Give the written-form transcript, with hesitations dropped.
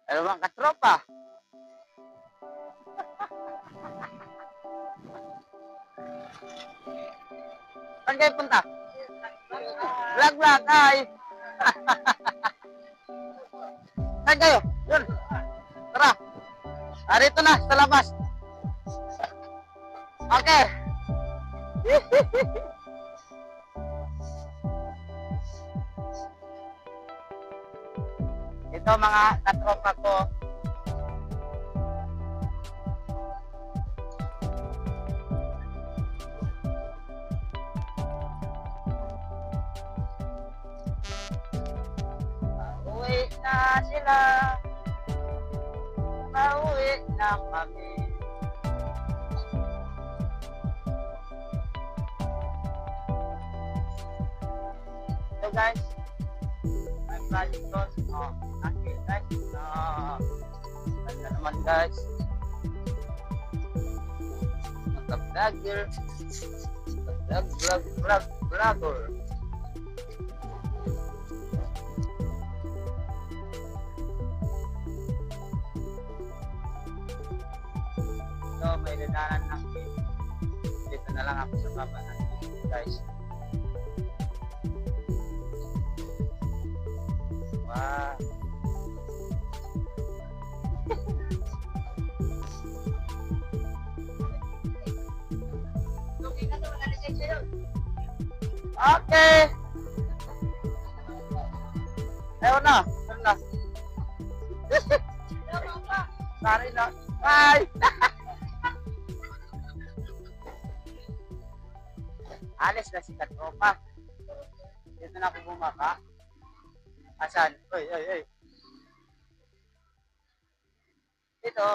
Ano bang katropa? Saan kayo punta? Vlog, ay! Saan kayo? Yun. Tara. Arito na, sa labas. Okay. Ito mga katropa ko. Pauwi na sila. Pauwi na kami. So guys, I'm planning close. Oh, okay guys. Ganda naman guys. Vlogger. Vlogger. So, may dadanan lang dito na lang ako sa baba na guys. Wow. Okay. Ewan na. Ewan na. Sorry na. Bye. Alis na si katropa. Dito na ako bumaka. Asan? Oy. Dito.